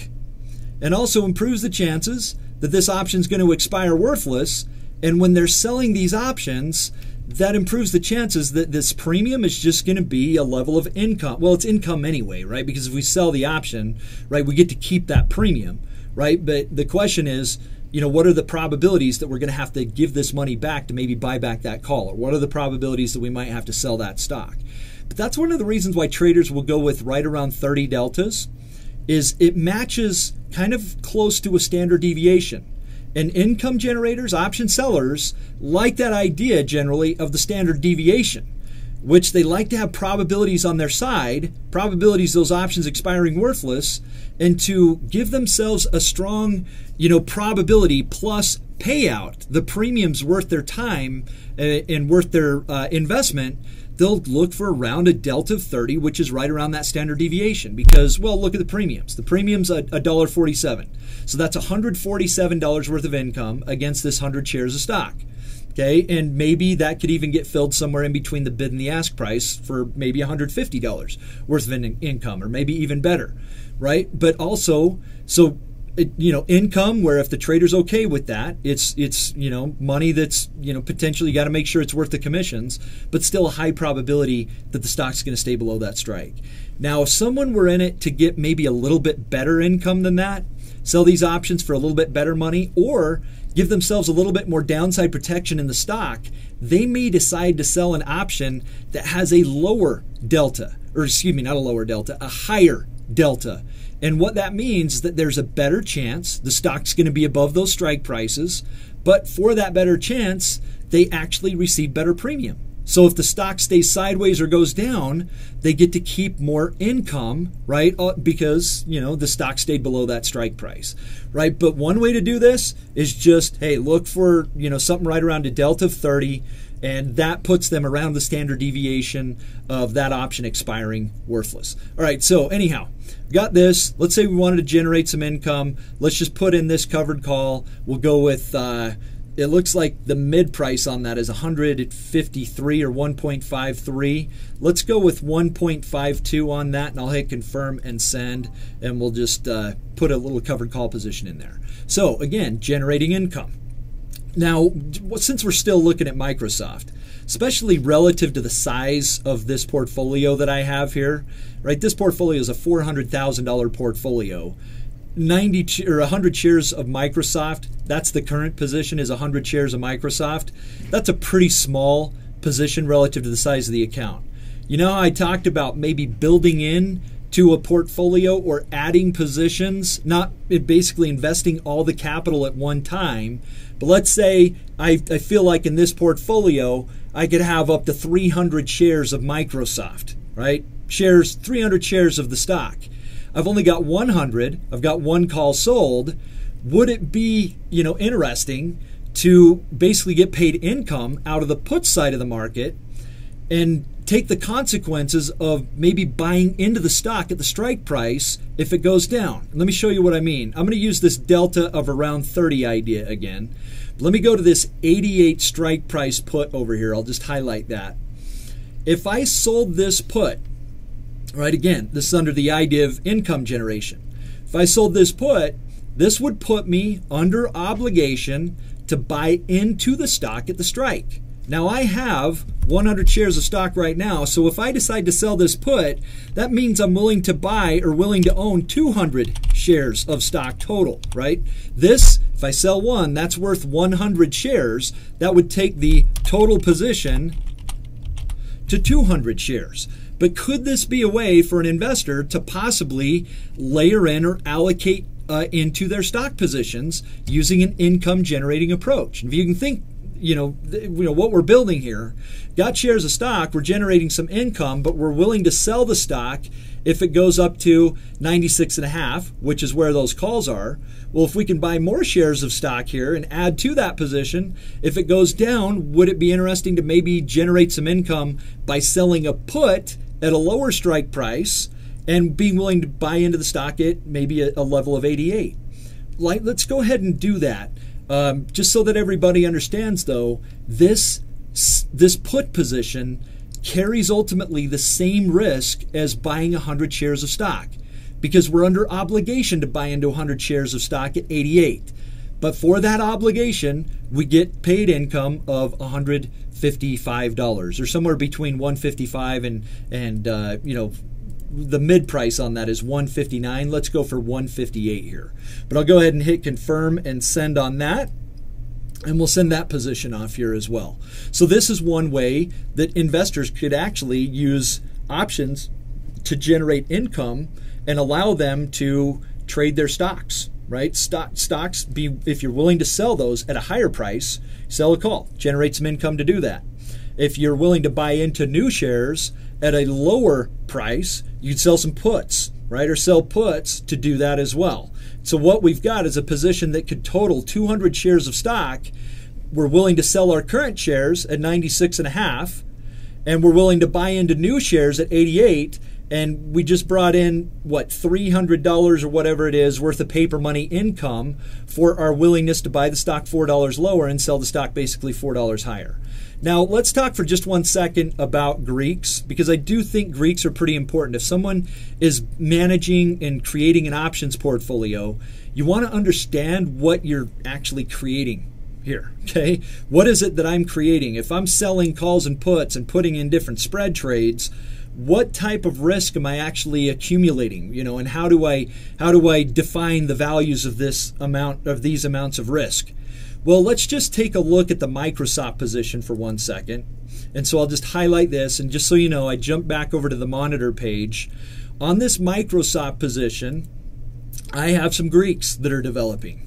and also improves the chances that this option is going to expire worthless. And when they're selling these options, that improves the chances that this premium is just going to be a level of income. Well, it's income anyway, right? Because if we sell the option, right, we get to keep that premium, right? But the question is, what are the probabilities that we're going to have to give this money back to maybe buy back that call? Or what are the probabilities that we might have to sell that stock? But that's one of the reasons why traders will go with right around 30 deltas, is it matches kind of close to a standard deviation. And income generators, option sellers, like that idea generally of the standard deviation, which they like to have probabilities on their side, probabilities those options expiring worthless, and to give themselves a strong, probability plus payout, the premium's worth their time and worth their investment. They'll look for around a delta of 30, which is right around that standard deviation, because, well, look at the premiums. The premium's $1.47. So that's $147 worth of income against this 100 shares of stock. Okay, and maybe that could even get filled somewhere in between the bid and the ask price for maybe $150 worth of income, or maybe even better, right? But also, income where if the trader's okay with that, it's money that's potentially you got to make sure it's worth the commissions, but still a high probability that the stock's going to stay below that strike. Now, if someone were in it to get maybe a little bit better income than that, sell these options for a little bit better money, or give themselves a little bit more downside protection in the stock, they may decide to sell an option that has a lower delta, or excuse me, not a lower delta, a higher delta. And what that means is that there's a better chance the stock's going to be above those strike prices, but for that better chance, they actually receive better premium. So if the stock stays sideways or goes down, they get to keep more income, right? Because, the stock stayed below that strike price, right? But one way to do this is just, hey, look for, something right around a delta of 30, and that puts them around the standard deviation of that option expiring worthless. All right, so anyhow, got this. Let's say we wanted to generate some income. Let's just put in this covered call. We'll go with, it looks like the mid price on that is 153 or 1.53. Let's go with 1.52 on that, and I'll hit confirm and send, and we'll just put a little covered call position in there. So again, generating income. Now, since we're still looking at Microsoft, especially relative to the size of this portfolio that I have here, right? This portfolio is a $400,000 portfolio. 90 or 100 shares of Microsoft, that's the current position, is 100 shares of Microsoft. That's a pretty small position relative to the size of the account. I talked about maybe building in to a portfolio or adding positions, not basically investing all the capital at one time. But let's say I feel like in this portfolio, I could have up to 300 shares of Microsoft, right? 300 shares of the stock. I've only got 100. I've got one call sold. Would it be, interesting to basically get paid income out of the put side of the market and take the consequences of maybe buying into the stock at the strike price if it goes down? Let me show you what I mean. I'm going to use this delta of around 30 idea again. Let me go to this 88 strike price put over here. I'll just highlight that. If I sold this put, right, again, this is under the idea of income generation. If I sold this put, this would put me under obligation to buy into the stock at the strike. Now, I have 100 shares of stock right now, so if I decide to sell this put, that means I'm willing to buy or willing to own 200 shares of stock total, right? This, if I sell one, that's worth 100 shares. That would take the total position to 200 shares. But could this be a way for an investor to possibly layer in or allocate into their stock positions using an income generating approach? And if you can think, what we're building here, got shares of stock, we're generating some income, but we're willing to sell the stock if it goes up to 96.5, which is where those calls are. Well, if we can buy more shares of stock here and add to that position, if it goes down, would it be interesting to maybe generate some income by selling a put at a lower strike price and being willing to buy into the stock at maybe a level of 88? Let's go ahead and do that. Just so that everybody understands, though, this put position carries ultimately the same risk as buying 100 shares of stock, because we're under obligation to buy into 100 shares of stock at 88. But for that obligation, we get paid income of $155, or somewhere between $155 and the mid price on that is $159. Let's go for $158 here. But I'll go ahead and hit confirm and send on that. And we'll send that position off here as well. So this is one way that investors could actually use options to generate income and allow them to trade their stocks, right? Stocks, if you're willing to sell those at a higher price, sell a call, generate some income to do that. If you're willing to buy into new shares at a lower price, you'd sell some puts, right? Or sell puts to do that as well. So what we've got is a position that could total 200 shares of stock. We're willing to sell our current shares at 96.5, and we're willing to buy into new shares at 88. And we just brought in, what, $300 or whatever it is worth of paper money income for our willingness to buy the stock $4 lower and sell the stock basically $4 higher. Now, let's talk for just 1 second about Greeks, because I do think Greeks are pretty important. If someone is managing and creating an options portfolio, you want to understand what you're actually creating here, okay? What is it that I'm creating? If I'm selling calls and puts and putting in different spread trades, what type of risk am I actually accumulating? And how do I define the values of these amounts of risk? Well, let's just take a look at the Microsoft position for 1 second. And so I'll just highlight this, and just so you know, I jump back over to the monitor page. On this Microsoft position, I have some Greeks that are developing.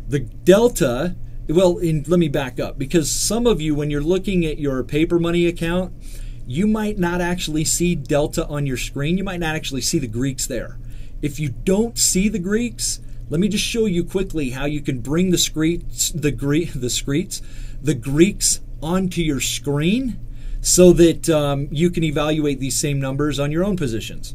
The delta, let me back up, because some of you, when you're looking at your paper money account, you might not actually see delta on your screen. You might not actually see the Greeks there. If you don't see the Greeks, let me just show you quickly how you can bring the Greeks onto your screen so that you can evaluate these same numbers on your own positions.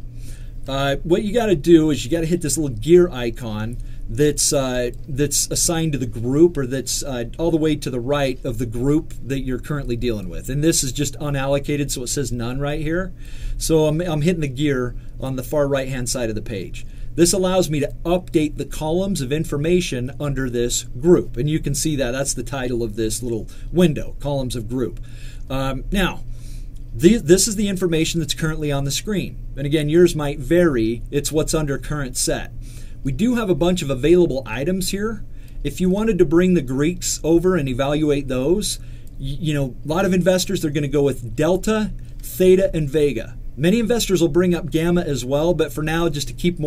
What you got to do is you got to hit this little gear icon that's assigned to the group, or that's all the way to the right of the group that you're currently dealing with. And this is just unallocated, so it says none right here. So I'm hitting the gear on the far right-hand side of the page. This allows me to update the columns of information under this group. And you can see that. That's the title of this little window, columns of group. Now, this is the information that's currently on the screen. And again, yours might vary. It's what's under current set. We do have a bunch of available items here. If you wanted to bring the Greeks over and evaluate those, a lot of investors, they're going to go with Delta, Theta, and Vega. Many investors will bring up Gamma as well, but for now, just to keep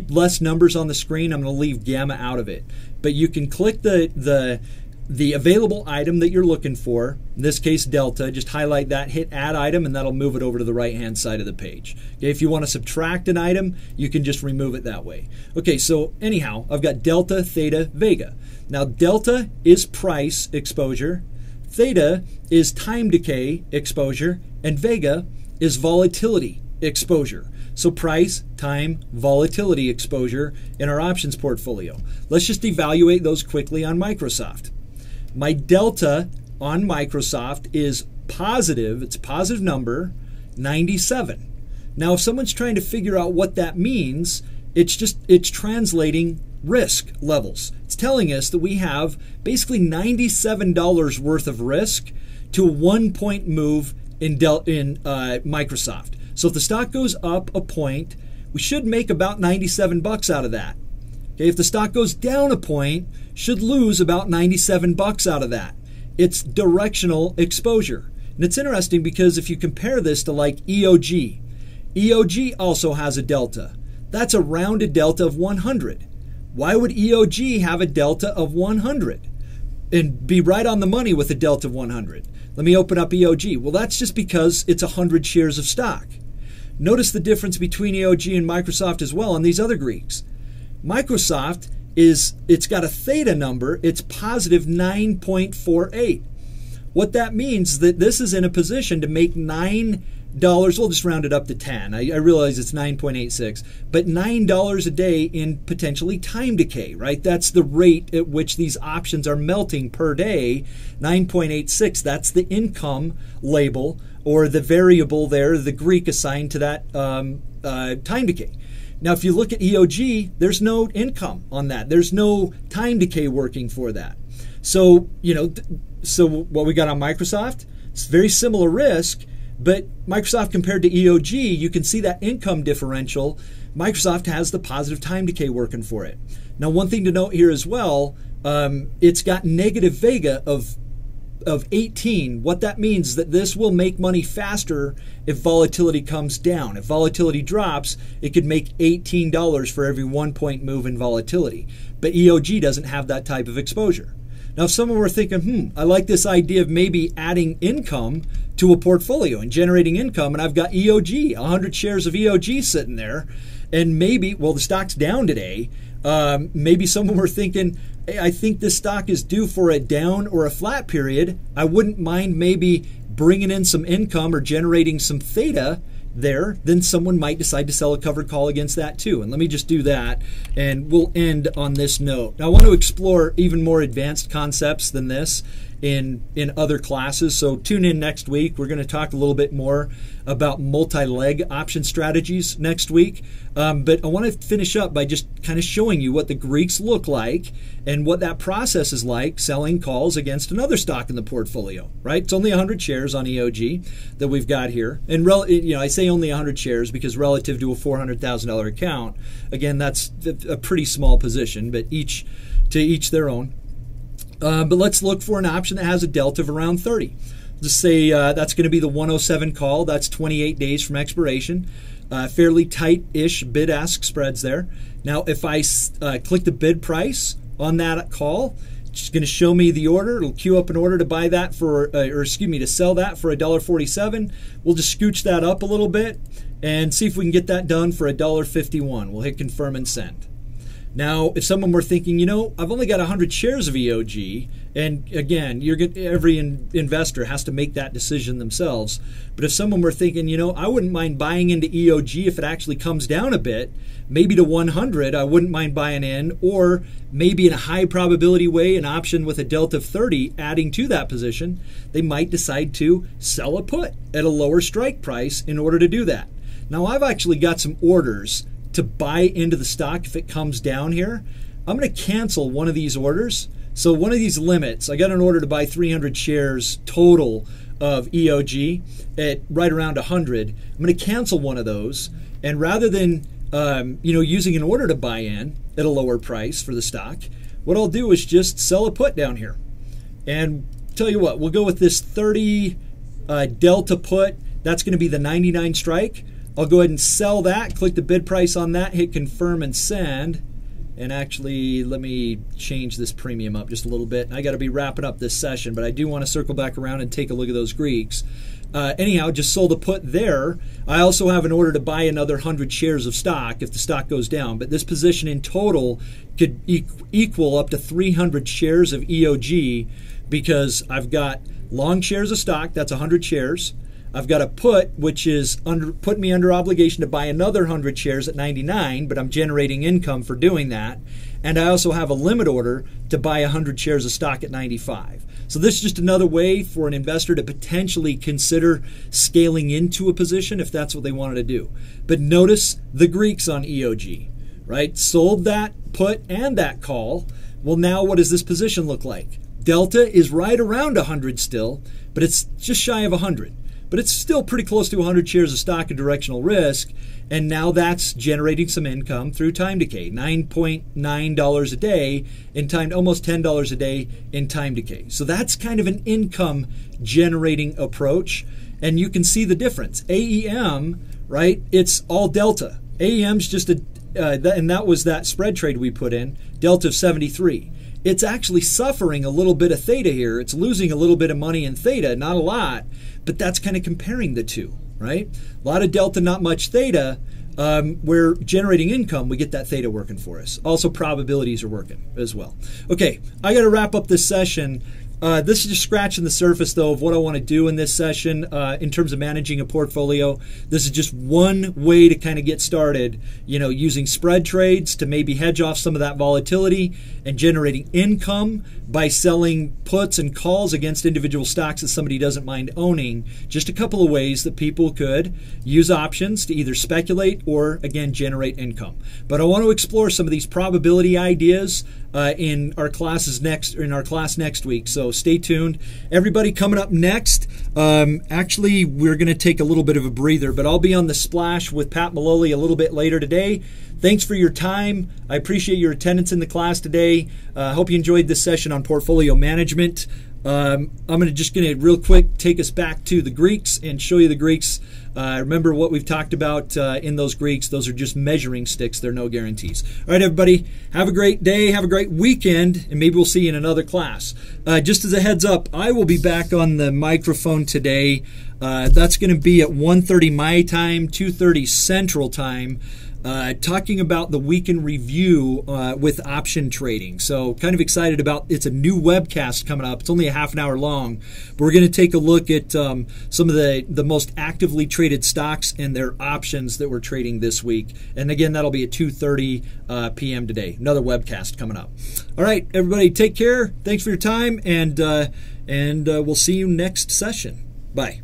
less numbers on the screen, I'm going to leave Gamma out of it. But you can click the available item that you're looking for, in this case Delta, just highlight that, hit add item, and that'll move it over to the right-hand side of the page. Okay, if you want to subtract an item, you can just remove it that way. Okay, so anyhow, I've got Delta, Theta, Vega. Now Delta is price exposure, Theta is time decay exposure, and Vega is volatility exposure. So price, time, volatility exposure in our options portfolio. Let's just evaluate those quickly on Microsoft. My delta on Microsoft is positive, it's a positive number, 97. Now if someone's trying to figure out what that means, it's translating risk levels. It's telling us that we have basically $97 worth of risk to a 1 point move in Microsoft. So if the stock goes up a point, we should make about 97 bucks out of that. Okay, if the stock goes down a point, should lose about 97 bucks out of that. It's directional exposure. And it's interesting because if you compare this to like EOG, EOG also has a delta. That's a rounded delta of 100. Why would EOG have a delta of 100 and be right on the money with a delta of 100? Let me open up EOG. Well, that's just because it's 100 shares of stock. Notice the difference between EOG and Microsoft as well on these other Greeks. Microsoft it's got a theta number, it's positive 9.48. What that means is that this is in a position to make 9 we'll just round it up to 10. I realize it's 9.86, but $9 a day in potentially time decay, right? That's the rate at which these options are melting per day. 9.86, that's the income label or the variable there, the Greek assigned to that time decay. Now, if you look at EOG, there's no income on that. There's no time decay working for that. So, so what we got on Microsoft, it's very similar risk, but Microsoft compared to EOG, you can see that income differential. Microsoft has the positive time decay working for it. Now, one thing to note here as well, it's got negative vega of 18. What that means is that this will make money faster if volatility comes down. If volatility drops, it could make $18 for every 1 point move in volatility. But EOG doesn't have that type of exposure. Now, if someone were thinking, I like this idea of maybe adding income to a portfolio and generating income, and I've got EOG, 100 shares of EOG sitting there, and maybe, well, the stock's down today, maybe someone were thinking, hey, I think this stock is due for a down or a flat period. I wouldn't mind maybe bringing in some income or generating some theta there, then someone might decide to sell a covered call against that too. And let me just do that, and we'll end on this note. Now, I want to explore even more advanced concepts than this in other classes, so tune in next week. We're going to talk a little bit more about multi-leg option strategies next week, but I want to finish up by just kind of showing you what the Greeks look like and what that process is like selling calls against another stock in the portfolio, right? It's only 100 shares on EOG that we've got here, and I say only 100 shares because relative to a $400,000 account, again, that's a pretty small position, but to each their own. But let's look for an option that has a delta of around 30. Just say that's going to be the 107 call. That's 28 days from expiration. Fairly tight-ish bid-ask spreads there. Now, if I click the bid price on that call, it's going to show me the order. It'll queue up an order to buy that to sell that for $1.47. We'll just scooch that up a little bit and see if we can get that done for $1.51. We'll hit confirm and send. Now, if someone were thinking, I've only got 100 shares of EOG, and again, every investor has to make that decision themselves. But if someone were thinking, I wouldn't mind buying into EOG if it actually comes down a bit, maybe to 100, I wouldn't mind buying in, or maybe in a high probability way, an option with a delta of 30 adding to that position, they might decide to sell a put at a lower strike price in order to do that. Now, I've actually got some orders to buy into the stock if it comes down here. I'm going to cancel one of these orders. So one of these limits, I got an order to buy 300 shares total of EOG at right around 100. I'm going to cancel one of those, and rather than using an order to buy in at a lower price for the stock, what I'll do is just sell a put down here. And tell you what, we'll go with this 30 delta put. That's going to be the 99 strike. I'll go ahead and sell that, click the bid price on that, hit confirm and send. And actually, let me change this premium up just a little bit. I got to be wrapping up this session, but I do want to circle back around and take a look at those Greeks. Anyhow, just sold a put there. I also have an order to buy another 100 shares of stock if the stock goes down, but this position in total could equal up to 300 shares of EOG because I've got long shares of stock, that's 100 shares. I've got a put, which is put me under obligation to buy another 100 shares at 99, but I'm generating income for doing that. And I also have a limit order to buy 100 shares of stock at 95. So this is just another way for an investor to potentially consider scaling into a position if that's what they wanted to do. But notice the Greeks on EOG, right? Sold that put and that call. Well, now what does this position look like? Delta is right around 100 still, but it's just shy of 100. But it's still pretty close to 100 shares of stock and directional risk, and now that's generating some income through time decay. $9.9 a day in time, almost $10 a day in time decay. So that's kind of an income generating approach, and you can see the difference. AEM, right? It's all delta. AEM's just and that was that spread trade we put in, delta of 73. It's actually suffering a little bit of theta here. It's losing a little bit of money in theta, not a lot, but that's kind of comparing the two, right? A lot of delta, not much theta. We're generating income, we get that theta working for us. Also, probabilities are working as well. Okay, I got to wrap up this session. This is just scratching the surface, though, of what I want to do in this session in terms of managing a portfolio. This is just one way to kind of get started, using spread trades to maybe hedge off some of that volatility and generating income by selling puts and calls against individual stocks that somebody doesn't mind owning. Just a couple of ways that people could use options to either speculate or, again, generate income. But I want to explore some of these probability ideas in our class next week. So stay tuned. Everybody, coming up next, actually we're going to take a little bit of a breather, but I'll be on the Splash with Pat Maloney a little bit later today. Thanks for your time. I appreciate your attendance in the class today. I hope you enjoyed this session on portfolio management. I'm just going to real quick take us back to the Greeks and show you the Greeks. Remember what we've talked about in those Greeks. Those are just measuring sticks. They're no guarantees. All right, everybody, have a great day. Have a great weekend, and maybe we'll see you in another class. Just as a heads up, I will be back on the microphone today. That's going to be at 1:30 my time, 2:30 Central Time. Talking about the week in review with option trading. So kind of excited about it's a new webcast coming up. It's only a half an hour long, but we're going to take a look at some of the most actively traded stocks and their options that we're trading this week. And again, that'll be at 2:30 p.m. today. Another webcast coming up. All right, everybody, take care. Thanks for your time, and we'll see you next session. Bye.